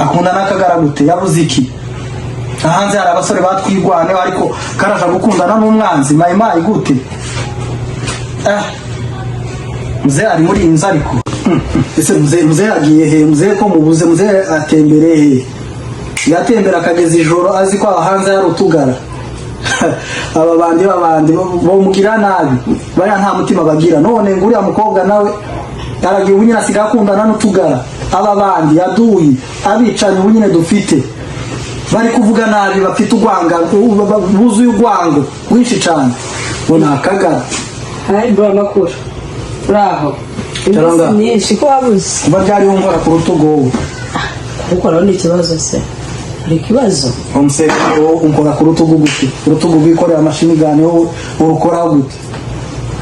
akunda n'akagara gute yabuze iki hanze hari abasore batwigwane ariko karaja gukundana n'umwanzi mayimayi gute mzee ari muri inzu ariko ese mzee agiye he mzee ko mubuze mzee atembere he yatembera akageza ijoro azi ko hanze hari utugara aba bandi bo mugira nabi baya nta mutima bagira none nguri amukobwa nawe aragiye ubunyina asiga akundana n'utugara aba bandi yaduyi abicanye ubunyine dufite bari kuvuga nabi bafite ugwanga buzuye ugwango winshi cyane bona akagara hai bro makuru bravo ni shiko wabuze baryari wongora ku rutugo wowe uko rero ni ikibazo se ari kibazo umuseke unkora ku rutugo gute urutugo rwikorera amashini gane wowe urukora gute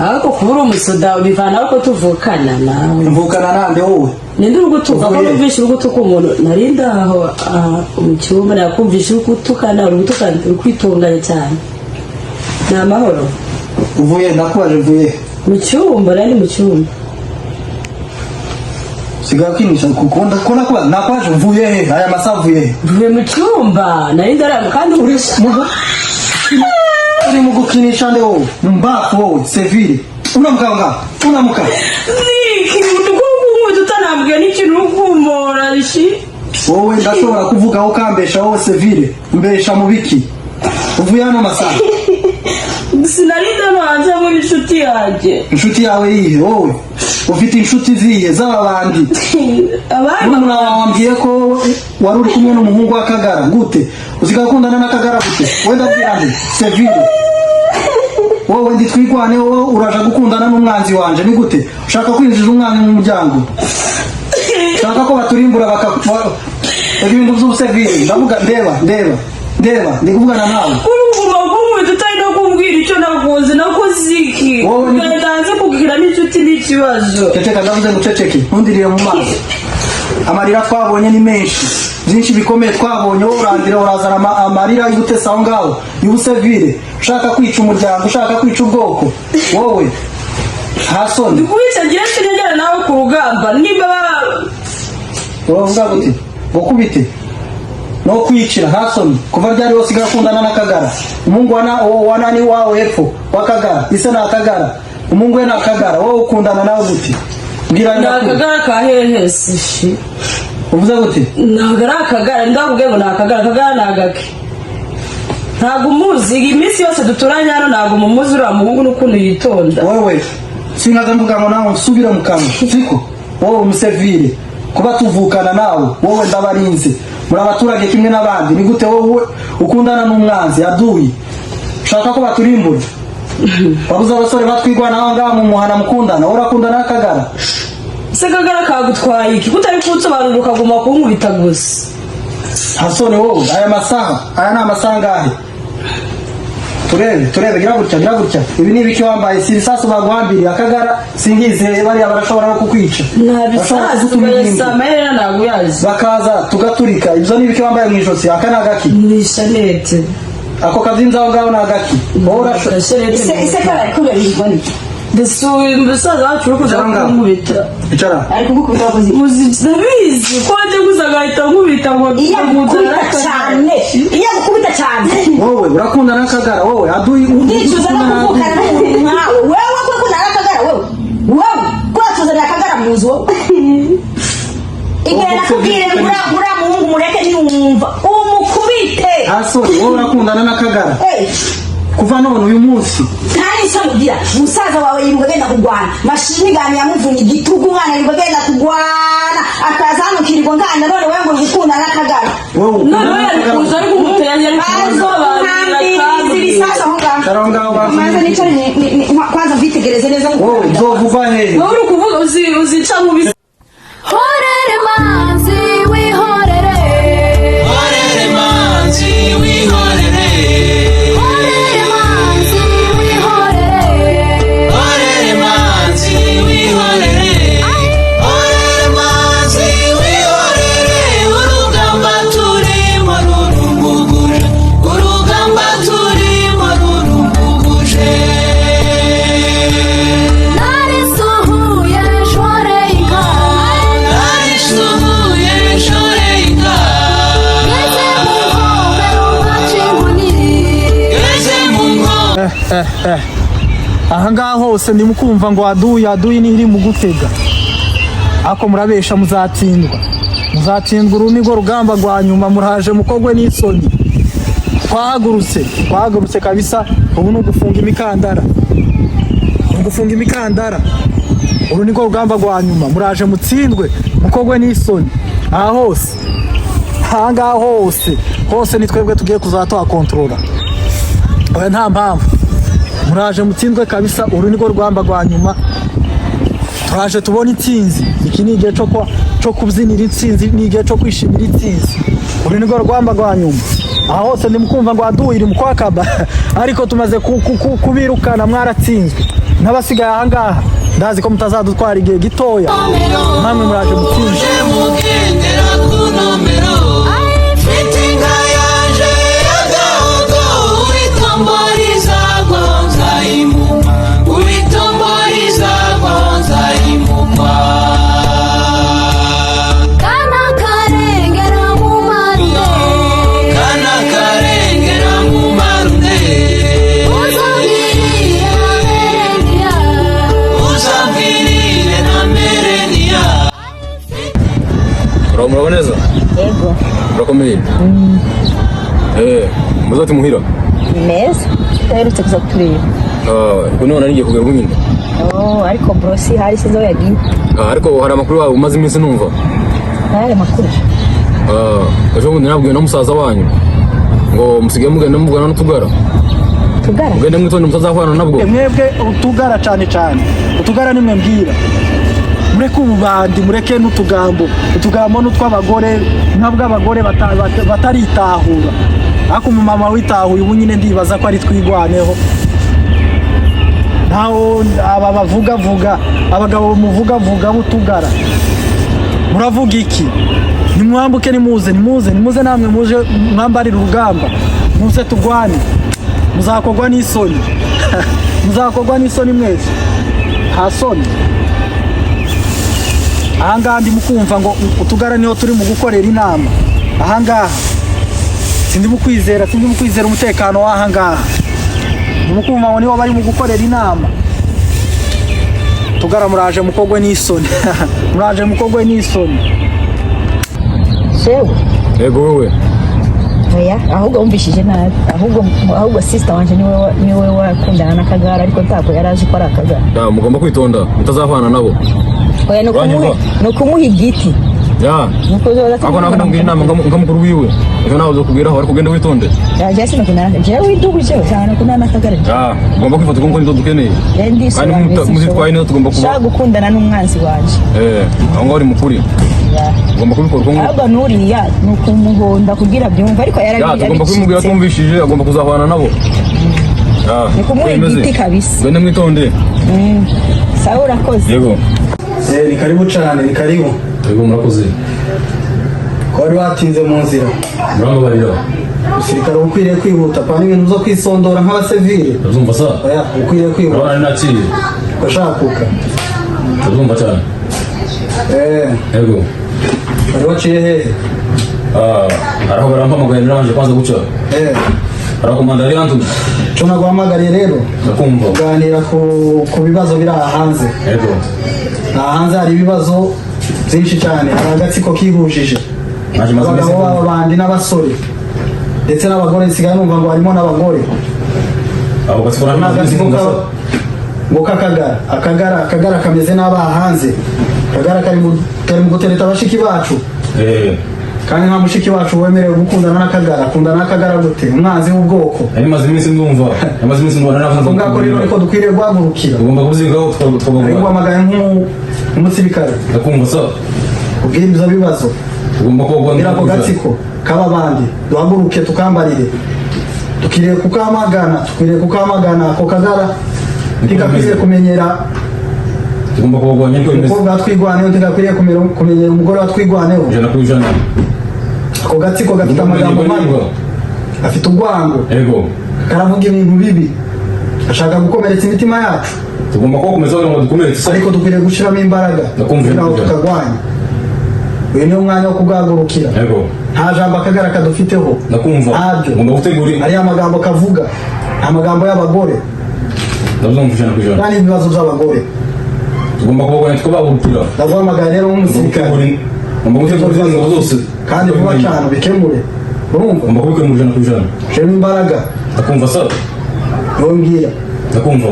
ahako kubura umusoda bivana uko tuvukana nawe mvukana nande wowe ninde urugutuka ko numvisha urugutuka umuntu narinda aho mu cyumba nakumvisha urugutukana ukwitunganya cyane ni amahoro uvuye ndakubaje uvuye mu cyumba nari mu cyumba sigakinisha kukunda kona kwa nakwaje uvuye he aya masavuye uvuye mu cyumba narinda ara kandi uri mu gukinisha nde wowe mbafu wowe sevire unamuka niki tutanambwe n'ikintu ukumora shi wowe ndashobora kuvuga aho kambesha wowe sevire mbesha mu biki uvuye hano masaha sinarinda hanze muri inshuti yaje inshuti yawe yihe wowe ufite inshuti zihe z'abandi abandi wambwiye ko wari uri kumwe n'umuhungu w'akagara gute uzigakundana n'akagara gute wenda bwirane sevire wowe ndi twigwane wowe uraje gukundana n'umwanzi wanje ni gute ushaka kwinjiza umwana mu muryango ushaka ko baturimbura ibintu by'ubusevire ndavuga ndeba ndi kuvugana nawe tutari no kumbwira icyo nakoze iki ugatanze kubwira n'inshuti n'ikibazo ceceka ndavuze ngo ceceke ntundirire mu maso amarira twabonye ni menshi byinshi bikomeye twabonye wowe urandira urazana amarira y'ugutesa aho ngaho y'ubusevire ushaka kwica umuryango ushaka kwica ubwoko wowe hasoni ndikubica ngiye sinegera nawe ku rugamba niba uravuga gute gukubite no kwicira hasoni kuva ryari wose igakundana n'akagara umungu wanani wawe hepfo wakagara ise na akagara umungu we n'akagara wowe ukundana nawe gute mbwira n'akagara ka hehe sishi uvuze gute nagara akagara ndabubwe ngo nakagara nagake ntago umuzi iminsi yose duturanye hano ntago mumuzi uriya muhungu n'ukuntu yitonda wowe sinaza mvuga ngo nawe usubire mu kanwa siko wowe umusevire kuba tuvukana nawe wowe ndabarinze muri abaturage kimwe n'abandi ni gute wowe ukundana n'umwanzi aduyi ushaka ko baturimbura babuze abasore batwigwana aho ngaho mu muhana mukundana wowe urakundana n'akagara se kagara kagutwaye iki kutari kunsobanurira ukaguma kunkubita gusa hasone wowe aya ni amasaha ngahe turebe gira gutya ibi ni ibiki wambaye si ibisasu baguhambiriye akagara singize bariya barashobora no kukwica nta bisasu bayasamera ntabwo yazi bakaza tugaturika ibyo ni ibiki wambaye mu ijosi aka ni agaki ni shanete ako kazinzi aho ngaho ni agaki wowe urashobora ise kara kugarizwa niki desuye umusaza wacu uri kuza kumubita icara ariko gukubita wakoze muzibizi ko wajya gusa agahita nkubita ngo iyo gukubita cyane wowe urakunda n'akagara wowe aduyi ndicuza no kuvukana n'umuntu nkawe wewe ko ukundana n'akagara wowe ko tuzana akagara mu nzu igera nakubwire uriya muhungu mureke ntiwumva umukubite hasore wowe urakundana n'akagara kuva none uyu munsi ntari nsamugira musaza wawe yirirwa agenda kurwana mashini gani yamuvunye igitugu umwana yirirwa agenda kurwana akaza hano kirirwa ngana none wewe ngo gukunda n'akagara none yarikuza ari kumutenya maze nico kwanza vitegereze neza wowe uzovuva hehe wowe uri kuvuga uzica mu bisa horere manzi wihorere horere manzi wihorere Nari suhuye shore inka ahangaha hose nimukumva ngo aduyi ni iri mu gutega, ako murabesha muzatsindwa uru nigo rugamba rwa nyuma, muraje mukogwe n'isoni. Twahagurutse kabisa, ubu ni ugufunga imikandara, uru nigo rugamba rwa nyuma, muraje mutsindwe mukogwe n'isoni. Ahangaha hose ni twebwe tugiye kuzatuhakontorora, oya nta mpamvu, muraje mutsindwe kabisa, uru nigo rugamba rwa nyuma, turaje tubona intsinzi. Iki ni igihe cyo kubyinira intsinzi, ni igihe cyo kwishimira intsinzi, uru nigo rugamba rwa nyuma. Aha hose nimukumva ngo aduhiri mukwakaba, ariko tumaze kubirukana, mwaratsinzwe. N'abasigaye ahangaha ndazi ko mutazadutwara igihe gitoya, namwe muraje mutsinze. Muraboneza? Yego. Murakomeye? Muzati muhira? Neza. Tuherutse kuza kutureba. None narigiye kugerwa nyine. Ariko brosi hari sizo yagiye. Ariko hari amakuru yawe umaze iminsi numva. Hari amakuru. Ejo bundi nabwiwe na musaza wanyu ngo musigaye mugenda muvugana n'utugara. Utugara? Mugende mwitondera mutazahwana nabwo. Mwebwe utugara cyane, utugara nimwe mbwira. Mureke ububandi, mureke n'utugambo n'utw'abagore, ntabwo abagore bataritahura. Ariko umumama witahuye ubu nyine ndibaza ko ari twigwaneho. Ntaho aba bavuga abagabo muvuga b'utugara, muravuga iki? Nimwambuke, nimuze namwe muje mwambarira urugamba, muze tugwane, muzakogwa n'isoni mwese, nta soni. Ahangaha ndi mukumva ngo utugara niho turi mu gukorera inama. Ahangaha sindi mukwizera umutekano w'ahangaha, mukumva ngo niho bari mu gukorera inama. Tugara muraje mukogwe n'isoni. Shewe? Yego wewe. Oya, ahubwo wumvishije nabi. Ahubwo sister wanje niwe wakundana n'akagara, ariko ntabwo yaraje ko ari akagara. Mugomba kwitonda mutazahwana nabo. Oya, nukumuha igiti. Ako nakubwira inama nkamukuru wiwe. Ejo nawe uzokubwiraho ariko ugende witonde. Jasi nukunana. Jewe widuguje cyane kunana akagara. Ugomba kwifata kuko nizo dukeneye. Kandi muzitwaye neza tugomba kuba. Shaka gukundana n'umwanzi wanje. Aho ngaho uri mukuri. Ugomba kubikora uko nguko. Ahubwo nuriya nukumuhonda kugira byumva, ariko yarabiye. Tugomba kubimubwira twumvishije, agomba kuzahwana nabo. Nikumuha igiti kabisa. Gende mwitonde. Sawa, urakoze. Yego. Ni karibu cyane, ni karibu. Yego murakoze. Ko wari watinze mu nzira. Murambabarira. Usirikare ukwiriye kwihuta, pana ibintu zo kwisondora nk'abasivile. Uzumva sa? Oya, ukwiriye kwihuta. Urabona naciye. Gashakuka. Uzumva cyane. Yego. Wari waciye hehe? Araho barampamagaye nabanje kwanza guca. Arakomanda ari hantu. Cyo naguhamagariye rero. Ndakumva. Kuganira ku bibazo biri aha hanze. Yego. Aha hanze hari ibibazo byinshi cyane, hari agatsiko kihujije. Abagabo b'abandi n'abasore ndetse n'abagore, nsigaye numva ngo harimo n'abagore. Abo gatsiko ngo akagara kameze n'abaha hanze. Akagara kari mu gutereta abashiki bacu. Kandi nta mushiki wacu wemerewe gukundana n'akagara. Akundana n'akagara gute? Umwanzi w'ubwoko. Yamaze iminsi ndumva naravuze ngo rero niko dukwiriye guhagurukira. Ugomba kuzigaho twagomba. Ariko amagaye nk'umusirikare. Ndakumva sa. Ubwira ibyo bibazo. Tugomba kogwa n'ako gatsiko k'ababandi, duhaguruke tukambarire. Tukiriye kukamagana ako kagara. Ntigakwiriye kumenyera. Tugomba kogwa nyiko imeze. Umukobwa twigwaneho ntigakwiriye kumenyera umugore watwigwaneho. Jana ku ijana. Ako gatsiko gafite amagambo mabi. Afite urwango. Yego. Karavuga ibintu bibi. Ashaka gukomeretsa imitima yacu. Tugomba gukomeza ngo dukomeretse. Ariko dukwiriye gushiramo imbaraga. Nakumva tukagwanya. Uyu ni umwanya wo kugagurukira. Yego. Nta jambo akagara kadufiteho. Nakumva. Ntabyo. Ngomba gutegura. Ari amagambo kavuga. Amagambo y'abagore. ndazumva ijana ku ijana nta n'ibibazo by'abagore tugomba kubagwanya tukabahugukira ndaguhamagara rero nk'umusirikare ngomba gutegura inzego zose kandi vuba cyane bikemure urumva ngomba kubikemura ijana ku ijana shema imbaraga ndakumva sasa niwo mbwira ndakumva